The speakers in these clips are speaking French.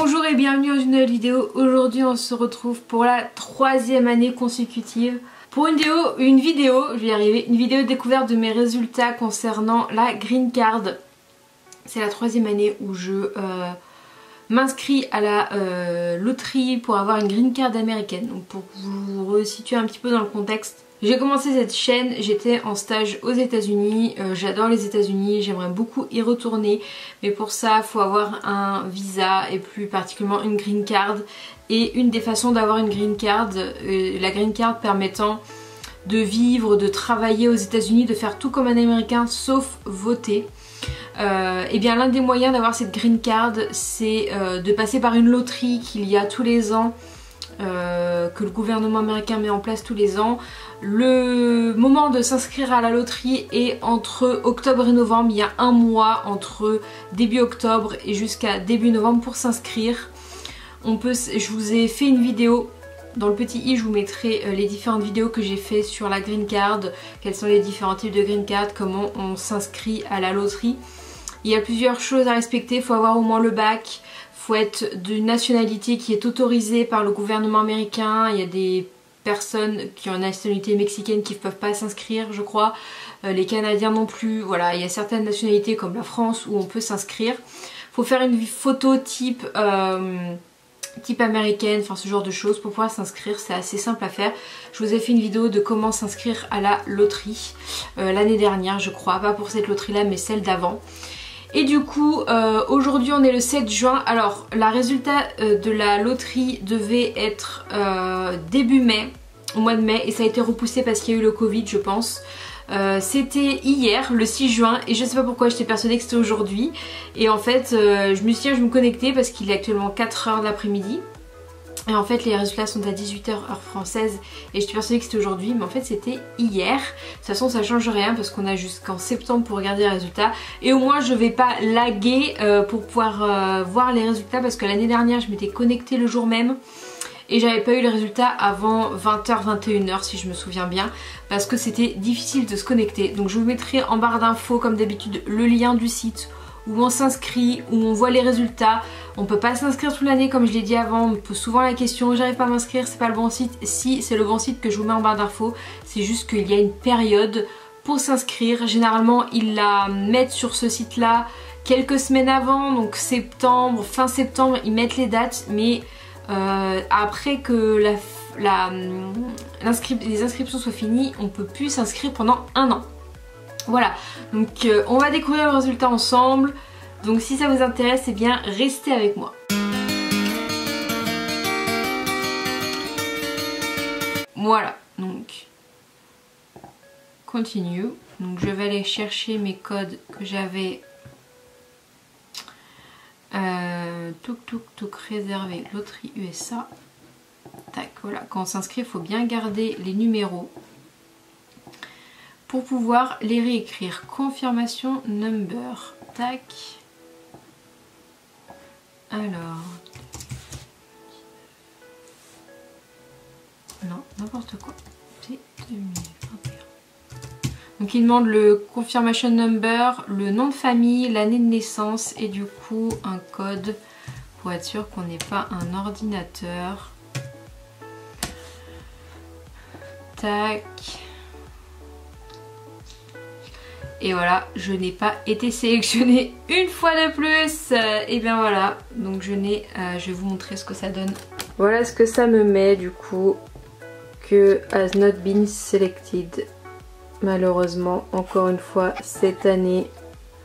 Bonjour et bienvenue dans une nouvelle vidéo. Aujourd'hui on se retrouve pour la 3e année consécutive pour une vidéo, je vais y arriver, une vidéo de découverte de mes résultats concernant la Green Card. C'est la 3e année où je m'inscris à la loterie pour avoir une Green Card américaine. Donc pour vous resituer un petit peu dans le contexte, j'ai commencé cette chaîne, j'étais en stage aux États-Unis, j'adore les États-Unis, j'aimerais beaucoup y retourner, mais pour ça il faut avoir un visa et plus particulièrement une green card. Et une des façons d'avoir une green card, la green card permettant de vivre, de travailler aux États-Unis, de faire tout comme un Américain sauf voter. Et bien l'un des moyens d'avoir cette green card, c'est de passer par une loterie qu'il y a tous les ans. Que le gouvernement américain met en place tous les ans. Le moment de s'inscrire à la loterie est entre octobre et novembre. Il y a un mois entre début octobre et jusqu'à début novembre pour s'inscrire. Je vous ai fait une vidéo. Dans le petit i, je vous mettrai les différentes vidéos que j'ai fait sur la green card, quels sont les différents types de green card, comment on s'inscrit à la loterie. Il y a plusieurs choses à respecter, il faut avoir au moins le bac. Il faut être d'une nationalité qui est autorisée par le gouvernement américain. Il y a des personnes qui ont une nationalité mexicaine qui ne peuvent pas s'inscrire, je crois. Les Canadiens non plus. Voilà, il y a certaines nationalités comme la France où on peut s'inscrire. Il faut faire une photo type américaine, enfin ce genre de choses pour pouvoir s'inscrire. C'est assez simple à faire. Je vous ai fait une vidéo de comment s'inscrire à la loterie l'année dernière, je crois. Pas pour cette loterie là, mais celle d'avant. Et du coup aujourd'hui on est le 7 juin. Alors le résultat de la loterie devait être début mai, au mois de mai, et ça a été repoussé parce qu'il y a eu le Covid, je pense. C'était hier, le 6 juin, et je sais pas pourquoi j'étais persuadée que c'était aujourd'hui. Et en fait je me suis dit je vais me connecter parce qu'il est actuellement 4 h de l'après-midi. Et en fait les résultats sont à 18 h heure française et j'étais persuadée que c'était aujourd'hui, mais en fait c'était hier. De toute façon ça change rien parce qu'on a jusqu'en septembre pour regarder les résultats. Et au moins je vais pas laguer pour pouvoir voir les résultats, parce que l'année dernière je m'étais connectée le jour même et j'avais pas eu les résultats avant 20 h 21 h si je me souviens bien, parce que c'était difficile de se connecter. Donc je vous mettrai en barre d'infos comme d'habitude le lien du site où on s'inscrit, où on voit les résultats. On peut pas s'inscrire toute l'année comme je l'ai dit avant, on me pose souvent la question j'arrive pas à m'inscrire, c'est pas le bon site. Si, c'est le bon site que je vous mets en barre d'infos, c'est juste qu'il y a une période pour s'inscrire. Généralement ils la mettent sur ce site là quelques semaines avant, donc septembre, fin septembre ils mettent les dates, mais après que les inscriptions soient finies, on peut plus s'inscrire pendant un an. Voilà, donc on va découvrir le résultat ensemble. Donc si ça vous intéresse, eh bien restez avec moi. Voilà, donc continue. Donc je vais aller chercher mes codes que j'avais touk réservé loterie USA. Tac, voilà, quand on s'inscrit, il faut bien garder les numéros pour pouvoir les réécrire. Confirmation number. Tac. Alors. Non, n'importe quoi. C'est 2021. Donc il demande le confirmation number, le nom de famille, l'année de naissance et du coup un code pour être sûr qu'on n'ait pas un ordinateur. Tac. Et voilà, je n'ai pas été sélectionnée une fois de plus. Et bien voilà, donc je vais vous montrer ce que ça donne. Voilà ce que ça me met du coup, que has not been selected. Malheureusement, encore une fois cette année.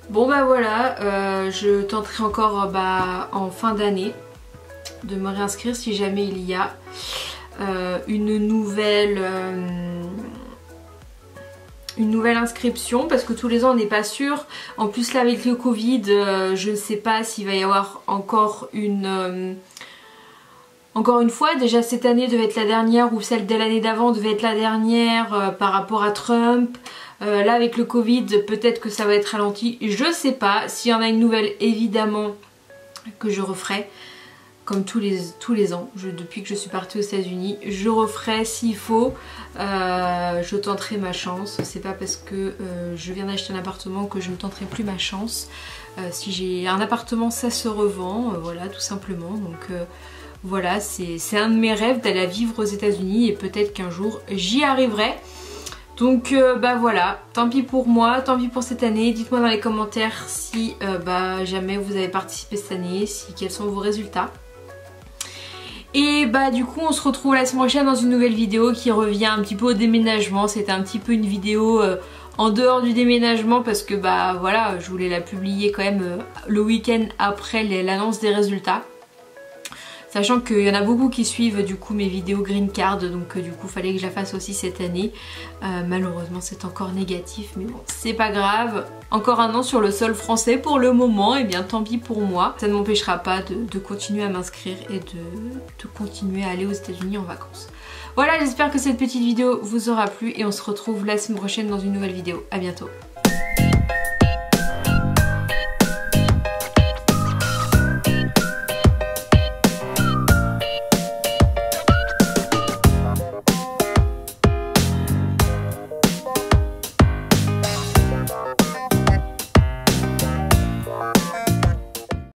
Bon bah voilà, je tenterai encore en fin d'année de me réinscrire si jamais il y a une nouvelle inscription, parce que tous les ans on n'est pas sûr. En plus là avec le Covid, je ne sais pas s'il va y avoir encore une fois. Déjà cette année devait être la dernière, ou celle de l'année d'avant devait être la dernière par rapport à Trump. Là avec le Covid peut-être que ça va être ralenti, je sais pas. S'il y en a une nouvelle évidemment que je referai. comme tous les ans, depuis que je suis partie aux États-Unis. Je referai s'il faut, je tenterai ma chance. C'est pas parce que je viens d'acheter un appartement que je ne tenterai plus ma chance. Si j'ai un appartement, ça se revend, voilà, tout simplement. Donc voilà, c'est un de mes rêves d'aller vivre aux États-Unis et peut-être qu'un jour j'y arriverai. Donc bah voilà, tant pis pour moi, tant pis pour cette année. Dites-moi dans les commentaires si jamais vous avez participé cette année, quels sont vos résultats. Et bah du coup on se retrouve la semaine prochaine dans une nouvelle vidéo qui revient un petit peu au déménagement. C'était un petit peu une vidéo en dehors du déménagement parce que bah voilà, je voulais la publier quand même le week-end après l'annonce des résultats. Sachant qu'il y en a beaucoup qui suivent du coup mes vidéos Green Card, donc du coup fallait que je la fasse aussi cette année. Malheureusement c'est encore négatif, mais bon c'est pas grave. Encore un an sur le sol français pour le moment, et bien tant pis pour moi. Ça ne m'empêchera pas de continuer à m'inscrire et de continuer à aller aux États-Unis en vacances. Voilà, j'espère que cette petite vidéo vous aura plu et on se retrouve la semaine prochaine dans une nouvelle vidéo. À bientôt.